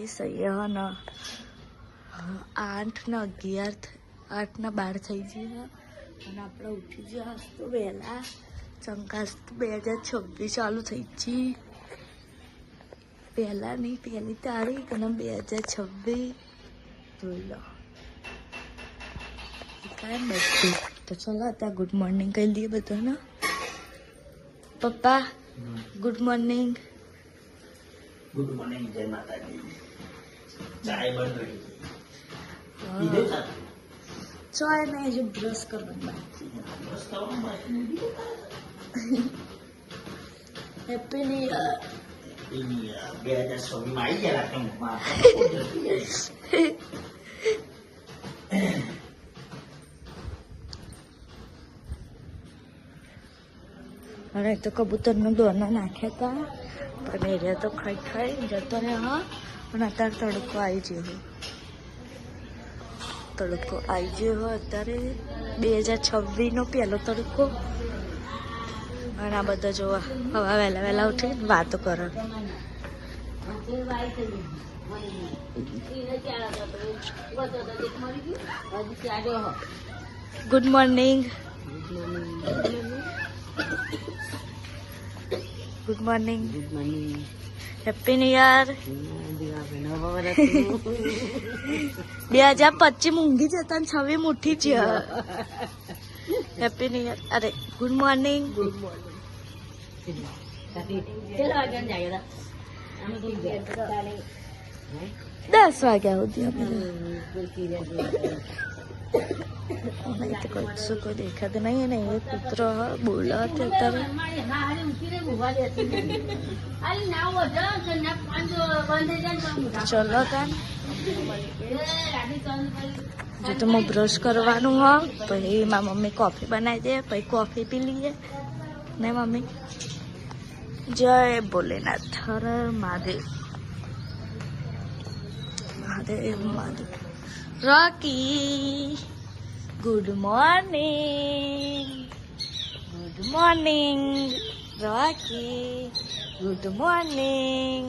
Guys અહીંયા ને 8 ને 11 8 ને 12 થઈ ગયા અને આપણે ઉઠી ગયા તો વહેલા ચંકાસ 2026 ચાલુ થઈ ગઈ પહેલા નહીં પહેલી તારીખ અને 2026 જોઈ લો કાંઈ બધું તો ચલો અત્યારે ગુડ મોર્નિંગ કહી દઈએ બધાને પપ્પા ગુડ મોર્નિંગ ગુડ મોર્નિંગ જય માતાજી ચાય બન રહી પીધે ચા ચાય નહીં હજુ બ્રશ કરવાનું બાકી બસ કરવાનું બાકી હેપી ન્યુ યર એની 2026 માં આવી ગયા લાગે મુખમાં અને તો કબૂતરનો દોનો નાખ્યા હતા પણ એરિયા તો ખાઈ ખાઈ જતો રહ્યા અને અત્યારે તડકો આવી ગયો અત્યારે 2026 નો પહેલો તડકો અને આ બધા જોવા હવા વહેલા ઉઠી વાતો કરો good morning good morning happy new year 2025 ઊંઘી જતા ને 26 ઉઠી જ હેપી ન્યુ યર અરે ગુડ મોર્નિંગ 10 વાગ્યા સુધી અમે તો કશું કોઈ દેખાતું નહીં ને એ કૂતરો બોલા અત્યારે ચલો કાન જો તો હું બ્રશ કરવાનું હો પછી મારી મમ્મી કોફી બનાવી દે પછી કોફી પી લઈએ ને મમ્મી જય ભોલેનાથ હર મહાદેવ મહાદેવ મહાદેવ રોકી ગુડ મોર્નિંગ રોકી ગુડ મોર્નિંગ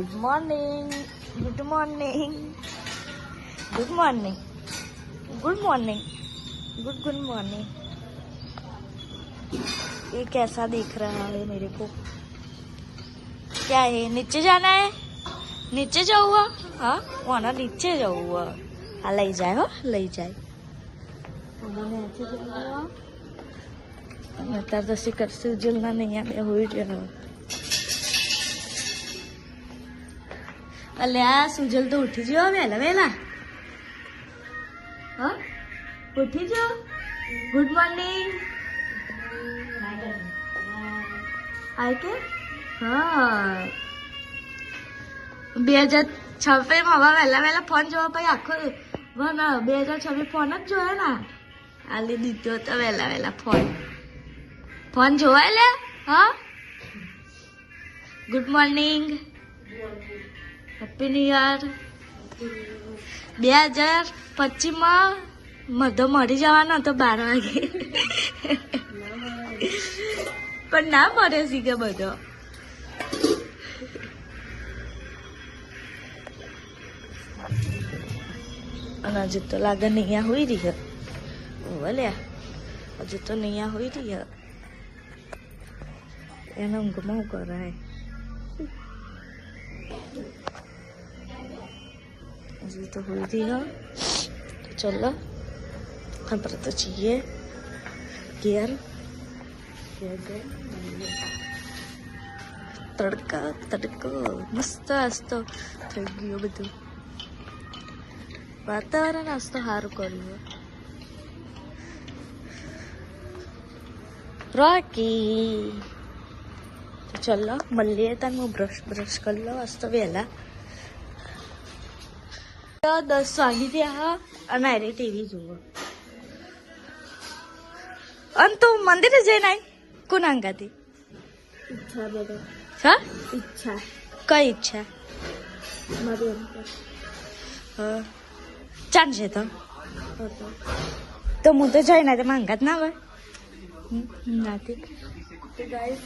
ગુડ મોર્નિંગ ये कैसा दिख रहा है मेरे को क्या है नीचे जाना है नीचे जाऊँ हाँ वहाँ नीचे जाऊँ हाँ लई जाए हो लई जाए અત્યારે તો શિખર સુજલના નહીં આપણે હોઈ રહ્યો અલ્યા સુજલ તો ઉઠી ગયો વહેલા હા ઉઠી ગયો ગુડ મોર્નિંગ આય કે હા 2026 માં હવે વહેલા ફોન જોવા પછી આખો 2026 ફોન જ જોયા ને આલી દીધો તો વહેલા ફોન જોવાય લે હા good morning happy new year 2025 માં મધો મળી જવાનો હતો 12 વાગે પણ ના મળે શીખે બધો અને હજુ તો લાગે નૈયા હોઈ રહી ભલ્યા હજુ તો નૈયા હોઈ રહી એને ઊંઘમાં કરાય હજુ તો હોઈ રહી ચલો આપણે તો છીએ ઘેર તડકો મસ્ત આસ્તો થઈ ગયો બધું વાતાવરણ આસ્તો સારું કર્યું રોકી ચલો મળીએ તાર હું બ્રશ કરી લો આસ્તો વહેલા 10 વાગી ગયા અને અરે ટીવી જુઓ અને તું મંદિરે જઈને આવી કોણ અંગાથી ઈચ્છા બધો હા ઈચ્છા કઈ ઈચ્છા મારી હા ચાલશે તો હું તો જઈને તો માંગત ના હોય નાથી તો ગાઈસ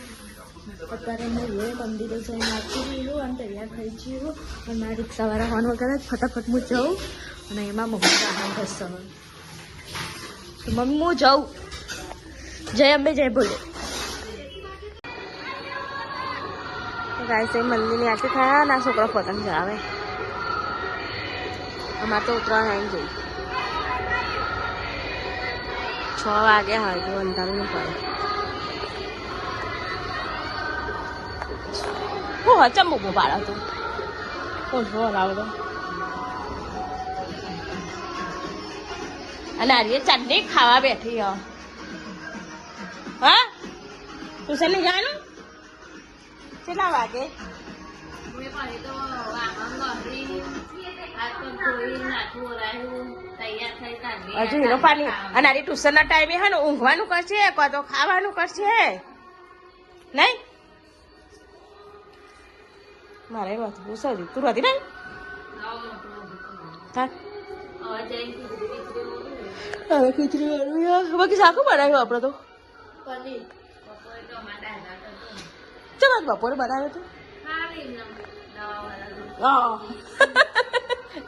અત્યારે હું એ મંદિરે જઈને નાખી દીધું અને તૈયાર થઈ ગયું અને મારા રિક્ષાવાળા હોર્ન વગર જ ફટાફટ હું જાઉં અને એમાં મમ્મી આનંદ થશે તો મમ્મી હું જાઉં. જય અંબે જય ભોલે. ગાય છે મંદિરની આરતી થયા ના છોકરા પતંગ ચડાવે. અમારે તો ઉત્તરાયણ આવી જઈ 6 વાગ્યા હોય તો અંધારું નહીં પડે. હું હચમ બહુ પાડો તો ઓછો લાવો તો અને આર્ય ચાટણી ખાવા બેઠી હા ટ્યુશન નહીં જવાનું કેટલા વાગે? હજુ એનો પાણી અને આરી ટ્યુશન ના ટાઈમે હે ને ઊંઘવાનું કરશે કો તો ખાવાનું કરશે નહીં. મારે વાત પૂછો તું હતી ને હવે ખીચડી વાળું બાકી શાકું બનાવ્યું આપડે તો ચલો બપોરે બનાવ્યો તો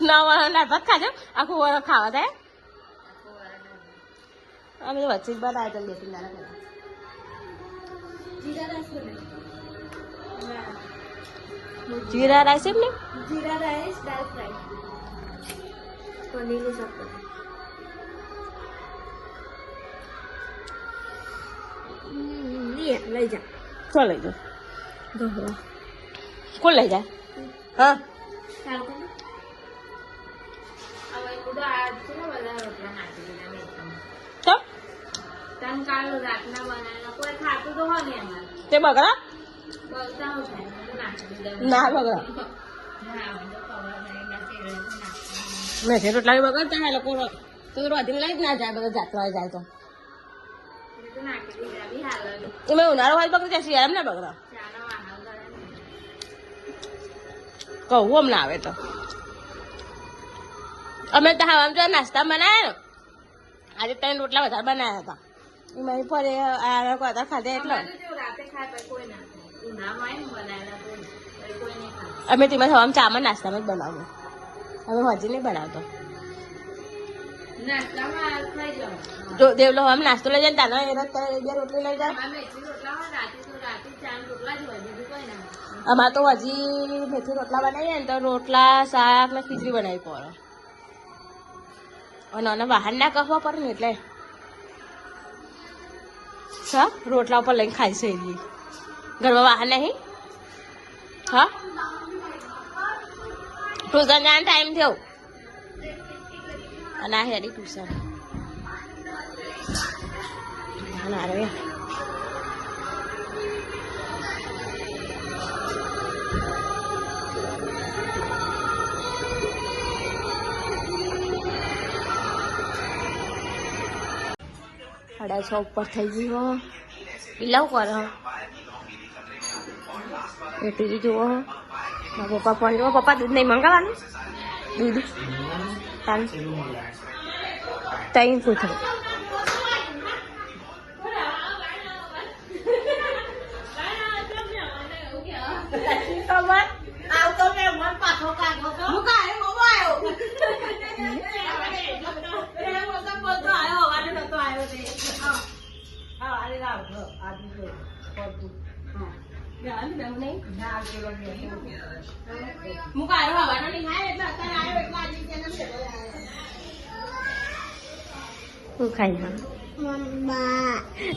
ના ભાત ખાજો આખું વર ખાવા થાય. અમે તો વચ્ચે જ બનાવ્યા હતા 2-3 દાડા પહેલા. જીરા રાઈસ એમ ને જીરા રાઈસ દાલ ફ્રાય પનીરની સબ્જી. લઈ જા ચો લઈ જા કોણ લઈ જાય? હા તો તે બગડા ના બગડા મેથી રોટલા બગડતા એ લોકો તો રોધી લઈ જ ના જાય બધા જાતરા જાય તો એમાં ઉનાળો હોય બગડી જાય શિયાળામાં ના બગડા કહું હમણાં આવે તો અમે તો હવામાં જો નાસ્તા બનાવ્યા ને આજે 3 રોટલા વધારે બનાવ્યા હતા એમાં ફરે વધારે ખાધા એટલે અમે તેમાં હવામાં ચામાં નાસ્તામાં જ બનાવું હવે હજી નહીં બનાવતો. જો દેવલો હમ નાસ્તો લઈ જાય તાનો એ 2 રોટલી લઈ જાય. અમારે તો હજી મેથી રોટલા બનાવીએ ને તો રોટલા શાક ને ખીચડી બનાવી પડે અને વાહન ના કહવા પડે ને એટલે રોટલા ઉપર લઈને ખાઈ છે ઘરમાં વાહન નહીં. હા ટ્યુશન જવાનો ટાઈમ થયો અને આ હેરી ટ્યુશન અરે સાડા 6 ઉપર થઈ ગયો. પિલાવ કરો એ ટીવી જુઓ. મારા પપ્પા ફોન જુઓ. પપ્પા દૂધ નહીં મંગાવવાનું? દૂધ તઈ પૂછો.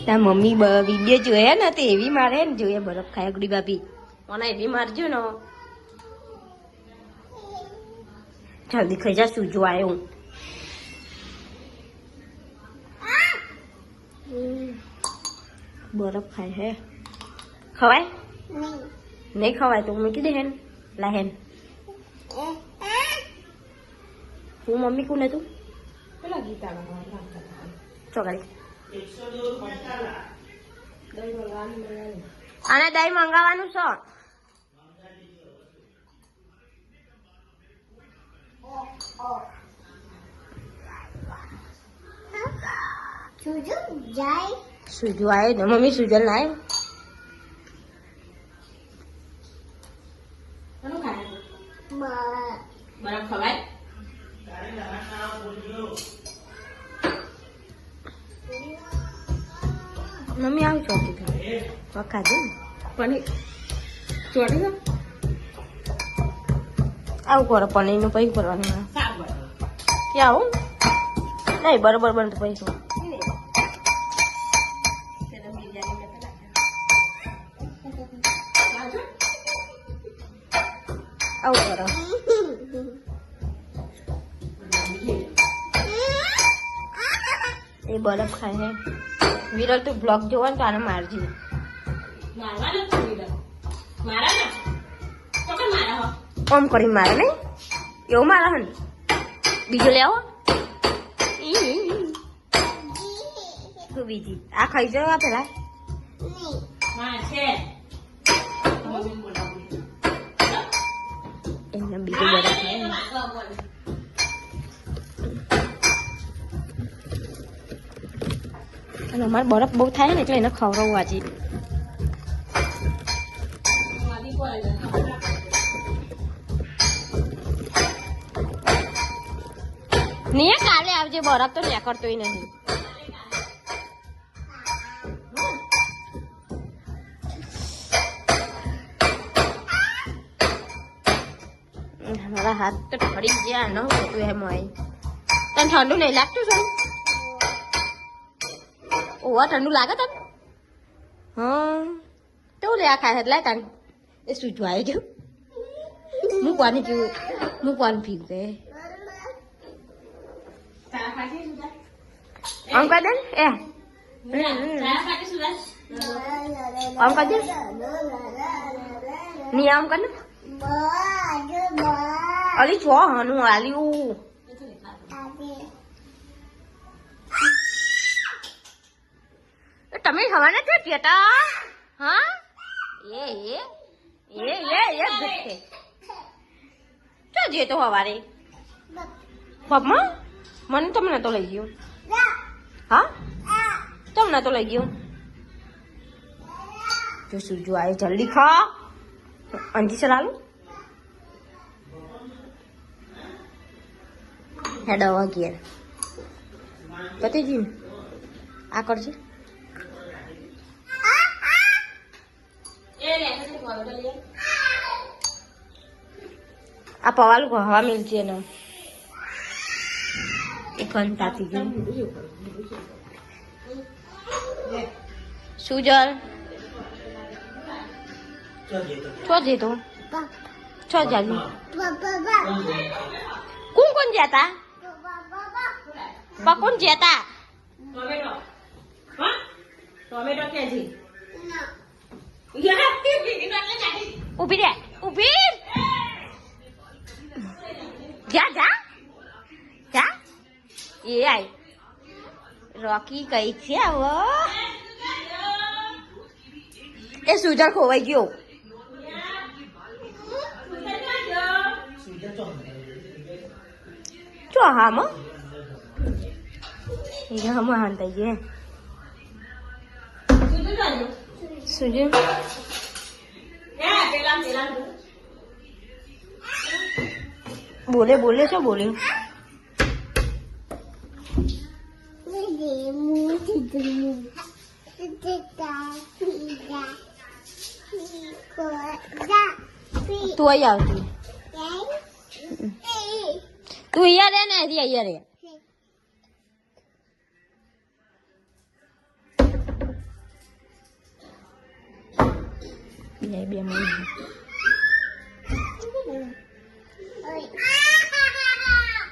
તાર મમ્મી વિડીયો જોયા ને તો એવી મારે ને જોઈએ બરફ ખાય અગડી ભાભી મને એવી મારજો ને જલ્દી ખાઈ જા શું જો આવ્યો બરફ ખાય હે ખવાય નહીં ખવાય તો મૂકી દે હેન લા હેન હું મમ્મી કોને તું ચોગાડી અને દહીં મંગાવવાનું છે. સુજુ આય ને મમ્મી સુજલ ના આવ્યો બરફ ખવાય મમ્મી આવું ચોટી વખા પનીર ચોટી દો આવું કરો પનીરનું પૈ કરવાનું શાક બનાવો ક્યાં આવું નહીં બરોબર બનતું પૈસું આવું કરો એ બરફ ખાય હે વિરલ તું બ્લોગ જોવા ને તો આને મારજી મારવાનો જ છે વિરલ. મારા ને તો કે મારા હો ઓમ કરીને મારે નહીં એવું મારે હે ને બીજું લેવો તું બીજી આ ખાઈ જવા પેલા હા છે મમ્મી બોલાવું એને બીજું બરફ ખાય અને અમારે બરફ બહુ થાય ને એટલે એને ખવડાવવું આજે નહીં કાલે આવજે બરફ તો નીકળતોય નહીં મારા હાથ તો ઠરી ગયા ન હોતું એમ હોય તને ઠંડુ નહીં લાગતું શું ઓવા ઠંડુ લાગે તને હા તો લે આ ખાય એટલે તને એ સૂચવાય જો મૂકવાની પીવું મૂકવાનું પીવું કે ચા ખાધી સુધા આમ કરી દે ને એ ચા ખાધી સુધા આમ કરી દે ની આમ કર ને અલી છો હનું આલ્યું તમે ખાવાના છો જેતા હા એ ગુસ્સે તો જે તો હવારે પપ્પા મને તમને તો લઈ ગયો હા તમને તો લઈ ગયો જો સૂજો આવે જલ્દી ખા અંજી ચલાલું હેડ આવા ઘેર પતિજી આ કરજે આ પવાલું હવા મિલશે ને એ કંટાતી ગયું સુજલ છો જેતો છો જાજુ કોણ જતા કોણ જતા ટોમેટો હા ટોમેટો કે છે ઉભી રે ઉભી જા જા જા એ આય રોકી કઈ છે હવે એ સુજલ ખોવાઈ ગયો ચો હામ એ હમ હાન થઈ ગયે સુજલ બોલે બોલે છો બોલે તું અહીં આવતી તું અહીંયા રે ને અહીંયા રે બે મહિના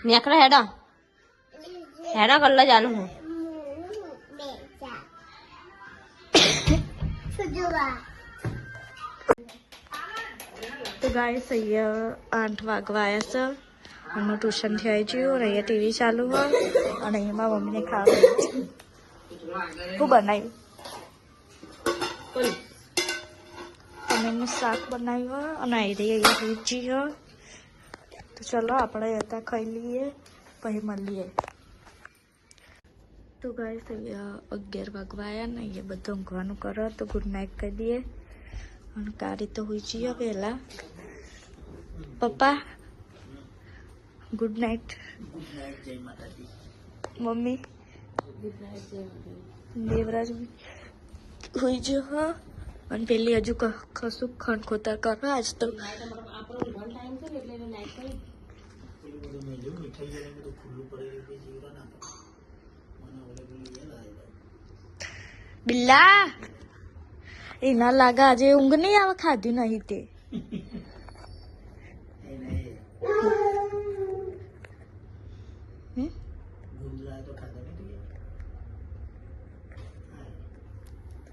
નેકરા હેડા હેડા કલ્લા જાનું હું તો ગાઈસ અહીંયા 8 વાગવા આવ્યા છે હું ટ્યુશનથી આવી છું અને અહીંયા ટીવી ચાલુ હોય અને અહીંયા મારા મમ્મીને ખાવાનું શું બનાવ્યું પનીરનું શાક બનાવ્યું અને અહીંયા ભૂજી હોય તો ચલો આપણે હતા ખાઈ લઈએ પછી મળીએ તો ગાઈસ અહીંયા 11 વાગવા આવ્યા ને અહીંયા બધું ઊંઘવાનું કરો તો ગુડ નાઇટ કહી દઈએ અને કારી તો હોઈ જઈએ પહેલાં પપ્પા ગુડ નાઇટ ગુડ નાઇટ, જય માતાજી. મમ્મી ગુડ નાઇટ જય માતાજી. દેવરાજ બી હોઈ જો હા અને પેલી હજુ કશું ખનખોતર કરો આજ તો નાઇટ આપણો ઊંઘવાનો ટાઈમ છે ને એટલે એને નાઇટ કરી. પેલું બધું મેં જોયું મીઠાઈ જઈને બધું ખુલ્લું પડેલું કે જીવડા ના પડે. મને ઓલે પેલું એ લાગે. બિલ્લા એના લાગે આજે ઊંઘ નહીં આવે ખાધું નહીં તે એ નહીં હમ? ગુંદલા તો ખાધા નથી.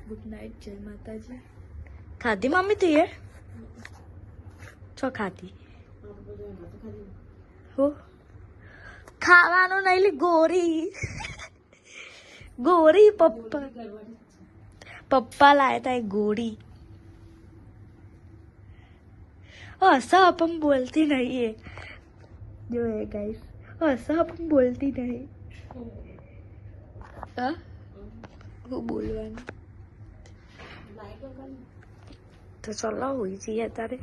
ગુડ નાઇટ જય માતાજી ખાધી મમ્મી તું એ છો ખાધી હો ખાવાનું નહીં લી ગોરી ગોરી પપ્પા લાયા તા એક ગોરી ऐसा अपन बोलती नहीं है जो है गाइस ऐसा अपन बोलती नहीं हाँ वो बोलवानी तो चलो हुई चाहिए तारे